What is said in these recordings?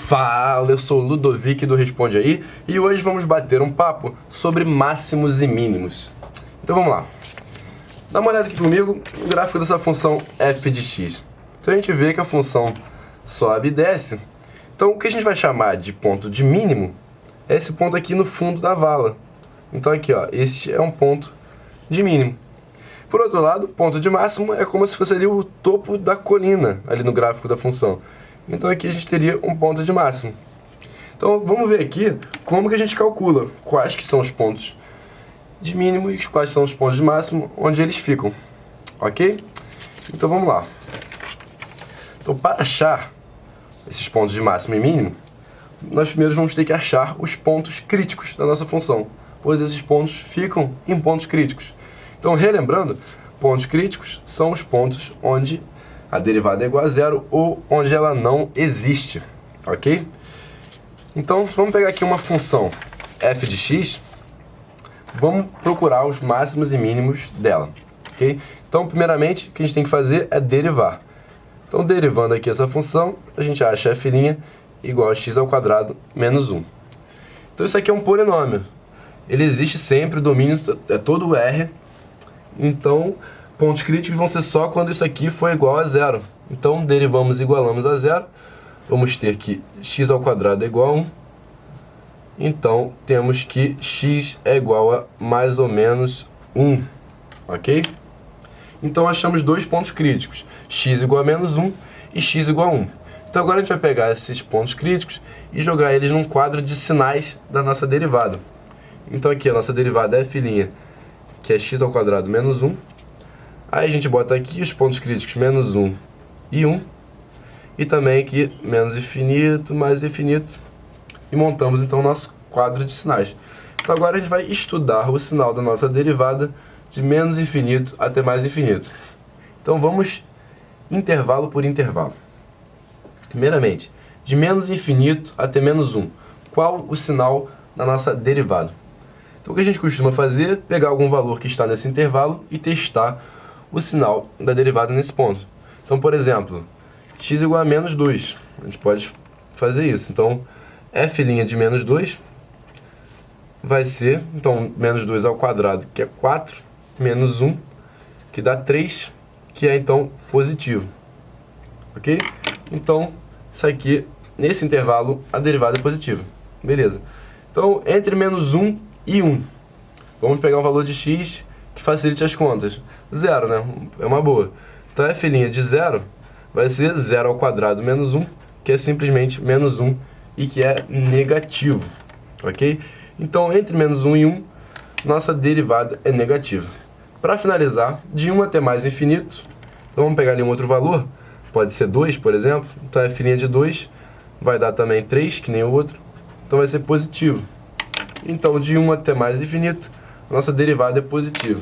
Fala, eu sou o Ludovic do Responde Aí e hoje vamos bater um papo sobre máximos e mínimos. Então vamos lá. Dá uma olhada aqui comigo no gráfico dessa função f de x. Então a gente vê que a função sobe e desce. Então o que a gente vai chamar de ponto de mínimo é esse ponto aqui no fundo da vala. Então aqui, ó, este é um ponto de mínimo. Por outro lado, ponto de máximo é como se fosse ali o topo da colina, ali no gráfico da função. Então aqui a gente teria um ponto de máximo. Então vamos ver aqui como que a gente calcula quais que são os pontos de mínimo e quais são os pontos de máximo, onde eles ficam, ok? Então vamos lá. Então para achar esses pontos de máximo e mínimo, nós primeiro vamos ter que achar os pontos críticos da nossa função, pois esses pontos ficam em pontos críticos. Então relembrando, pontos críticos são os pontos onde a derivada é igual a zero ou onde ela não existe, ok? Então, vamos pegar aqui uma função f de x, vamos procurar os máximos e mínimos dela, ok? Então, primeiramente, o que a gente tem que fazer é derivar. Então, derivando aqui essa função, a gente acha f' igual a x ao quadrado menos 1. Então, isso aqui é um polinômio. Ele existe sempre, o domínio é todo R, então pontos críticos vão ser só quando isso aqui for igual a zero. Então, derivamos e igualamos a zero. Vamos ter que x ao quadrado é igual a 1. Então, temos que x é igual a mais ou menos 1. Ok? Então, achamos dois pontos críticos. X igual a menos 1 e x igual a 1. Então, agora a gente vai pegar esses pontos críticos e jogar eles num quadro de sinais da nossa derivada. Então, aqui a nossa derivada é f', que é x ao quadrado menos 1. Aí a gente bota aqui os pontos críticos menos 1 e 1. E também aqui menos infinito, mais infinito. E montamos então o nosso quadro de sinais. Então agora a gente vai estudar o sinal da nossa derivada de menos infinito até mais infinito. Então vamos intervalo por intervalo. Primeiramente, de menos infinito até menos 1. Qual o sinal da nossa derivada? Então o que a gente costuma fazer é pegar algum valor que está nesse intervalo e testar o sinal da derivada nesse ponto. Então, por exemplo, x igual a menos 2. A gente pode fazer isso. Então, f' de menos 2 vai ser, então, menos 2 ao quadrado, que é 4, menos 1, que dá 3, que é, então, positivo. Ok? Então, isso aqui, nesse intervalo, a derivada é positiva. Beleza. Então, entre menos 1 e 1, vamos pegar um valor de x que facilite as contas. 0, né? É uma boa. Então, f' de 0 vai ser 0 ao quadrado menos 1, que é simplesmente menos 1 e que é negativo. Ok? Então, entre menos 1 e 1, nossa derivada é negativa. Para finalizar, de 1 até mais infinito, então vamos pegar ali um outro valor, pode ser 2, por exemplo. Então, f' de 2 vai dar também 3, que nem o outro. Então, vai ser positivo. Então, de 1 até mais infinito, nossa derivada é positiva.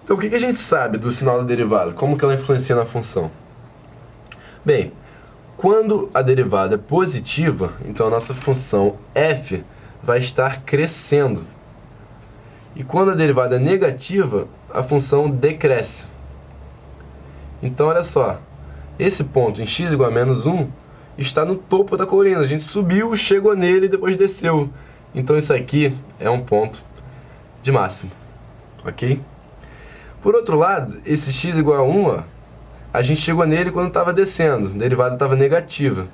Então, o que a gente sabe do sinal da derivada? Como que ela influencia na função? Bem, quando a derivada é positiva, então a nossa função f vai estar crescendo. E quando a derivada é negativa, a função decresce. Então, olha só, esse ponto em x igual a menos 1 está no topo da colina. A gente subiu, chegou nele e depois desceu. Então, isso aqui é um ponto de máximo, ok? Por outro lado, esse x igual a 1, ó, a gente chegou nele quando estava descendo, a derivada estava negativa.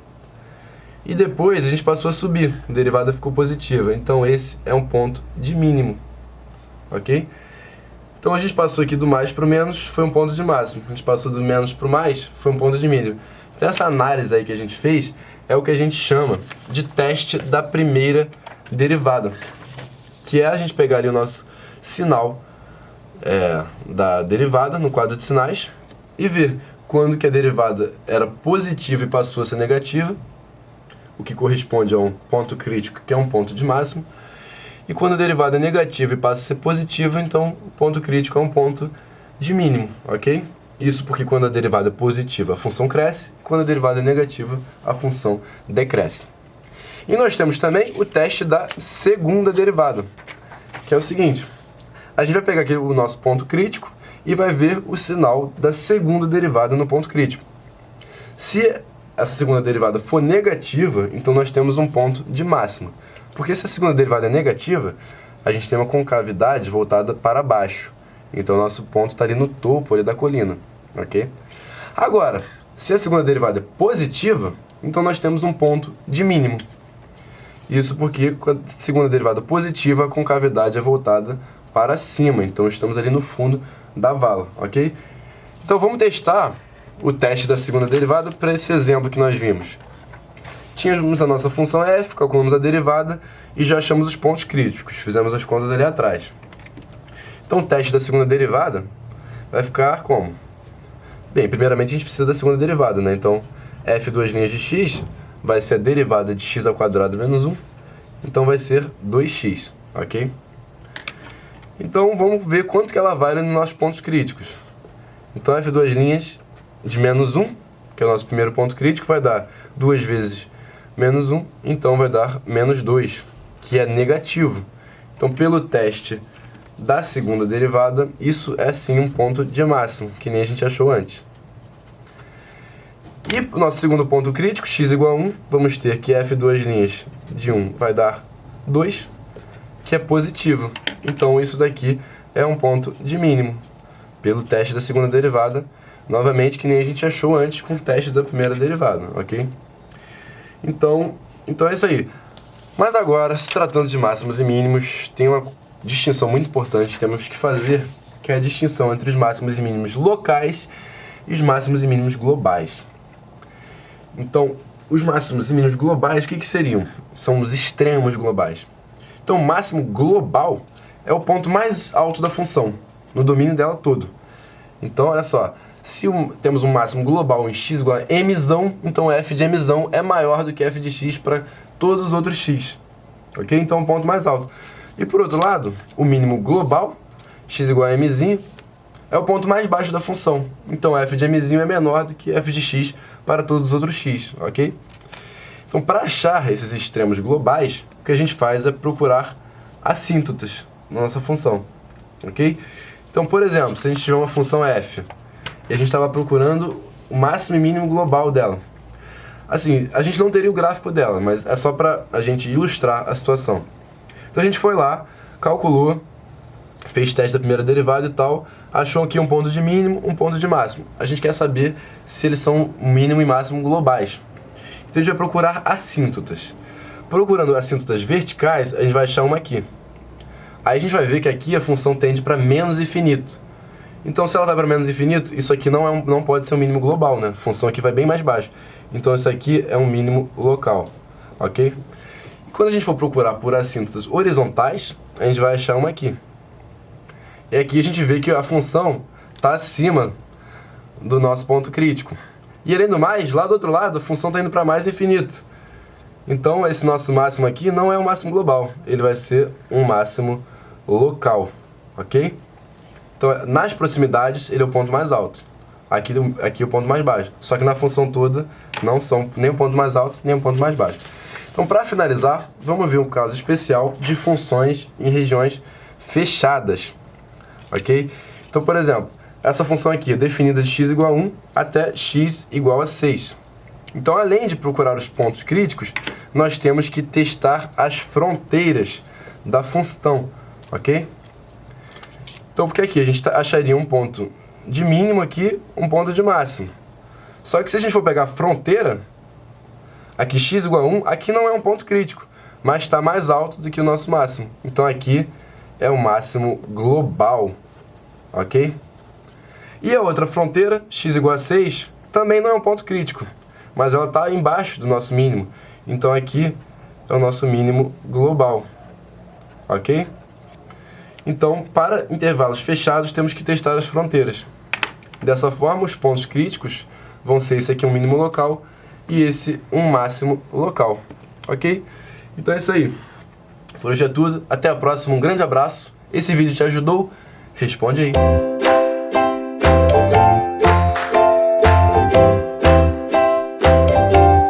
E depois a gente passou a subir, a derivada ficou positiva. Então esse é um ponto de mínimo, ok? Então a gente passou aqui do mais para o menos, foi um ponto de máximo. A gente passou do menos para o mais, foi um ponto de mínimo. Então essa análise aí que a gente fez é o que a gente chama de teste da primeira derivada, que é a gente pegar ali o nosso sinal da derivada no quadro de sinais e ver quando que a derivada era positiva e passou a ser negativa, o que corresponde a um ponto crítico, que é um ponto de máximo, e quando a derivada é negativa e passa a ser positiva, então o ponto crítico é um ponto de mínimo, ok? Isso porque quando a derivada é positiva, a função cresce, e quando a derivada é negativa, a função decresce. E nós temos também o teste da segunda derivada, que é o seguinte: a gente vai pegar aqui o nosso ponto crítico e vai ver o sinal da segunda derivada no ponto crítico. Se essa segunda derivada for negativa, então nós temos um ponto de máxima. Porque se a segunda derivada é negativa, a gente tem uma concavidade voltada para baixo. Então o nosso ponto está ali no topo ali da colina, ok? Agora, se a segunda derivada é positiva, então nós temos um ponto de mínimo. Isso porque com a segunda derivada positiva, a concavidade é voltada para cima. Então estamos ali no fundo da vala, ok? Então vamos testar o teste da segunda derivada para esse exemplo que nós vimos. Tínhamos a nossa função f, calculamos a derivada e já achamos os pontos críticos. Fizemos as contas ali atrás. Então o teste da segunda derivada vai ficar como? Bem, primeiramente a gente precisa da segunda derivada, né? Então f duas linhas de x vai ser a derivada de x ao quadrado menos 1. Então vai ser 2x, ok? Então vamos ver quanto que ela vale nos nossos pontos críticos. Então f duas linhas de menos 1, que é o nosso primeiro ponto crítico, vai dar 2 vezes menos 1, então vai dar menos 2, que é negativo. Então pelo teste da segunda derivada, isso é sim um ponto de máximo, que nem a gente achou antes. E o nosso segundo ponto crítico, x igual a 1, vamos ter que f duas linhas de 1 vai dar 2, que é positivo. Então isso daqui é um ponto de mínimo, pelo teste da segunda derivada, novamente que nem a gente achou antes com o teste da primeira derivada, ok? Então é isso aí. Mas agora, se tratando de máximos e mínimos, tem uma distinção muito importante que temos que fazer, que é a distinção entre os máximos e mínimos locais e os máximos e mínimos globais. Então, os máximos e mínimos globais, o que seriam? São os extremos globais. Então, o máximo global é o ponto mais alto da função, no domínio dela todo. Então, olha só, se temos um máximo global em x igual a mzão, então f de mzão é maior do que f de x para todos os outros x. Ok? Então, é o ponto mais alto. E por outro lado, o mínimo global, x igual a mzinho, é o ponto mais baixo da função. Então, f de mzinho é menor do que f de x para todos os outros x, ok? Então, para achar esses extremos globais, o que a gente faz é procurar assíntotas na nossa função, ok? Então, por exemplo, se a gente tiver uma função f e a gente estava procurando o máximo e mínimo global dela, assim, a gente não teria o gráfico dela, mas é só para a gente ilustrar a situação. Então, a gente foi lá, calculou, fez teste da primeira derivada e tal, achou aqui um ponto de mínimo, um ponto de máximo. A gente quer saber se eles são mínimo e máximo globais. Então a gente vai procurar assíntotas. Procurando assíntotas verticais, a gente vai achar uma aqui. Aí a gente vai ver que aqui a função tende para menos infinito. Então se ela vai para menos infinito, isso aqui não pode ser um mínimo global, né? A função aqui vai bem mais baixo. Então isso aqui é um mínimo local, ok? E quando a gente for procurar por assíntotas horizontais, a gente vai achar uma aqui. E aqui a gente vê que a função está acima do nosso ponto crítico. E além do mais, lá do outro lado, a função está indo para mais infinito. Então, esse nosso máximo aqui não é um máximo global. Ele vai ser um máximo local, ok? Então, nas proximidades, ele é o ponto mais alto. Aqui é o ponto mais baixo. Só que na função toda, não são nem o ponto mais alto, nem o ponto mais baixo. Então, para finalizar, vamos ver um caso especial de funções em regiões fechadas. Ok? Então, por exemplo, essa função aqui é definida de x igual a 1 até x igual a 6. Então, além de procurar os pontos críticos, nós temos que testar as fronteiras da função, ok? Então, porque aqui a gente acharia um ponto de mínimo aqui, um ponto de máximo. Só que se a gente for pegar a fronteira, aqui x igual a 1, aqui não é um ponto crítico, mas está mais alto do que o nosso máximo. Então, aqui é o máximo global, ok? E a outra fronteira, x igual a 6, também não é um ponto crítico, mas ela está embaixo do nosso mínimo. Então aqui é o nosso mínimo global, ok? Então, para intervalos fechados, temos que testar as fronteiras. Dessa forma, os pontos críticos vão ser esse aqui um mínimo local e esse um máximo local, ok? Então é isso aí. Por hoje é tudo, até a próxima, um grande abraço. Esse vídeo te ajudou? Responde aí.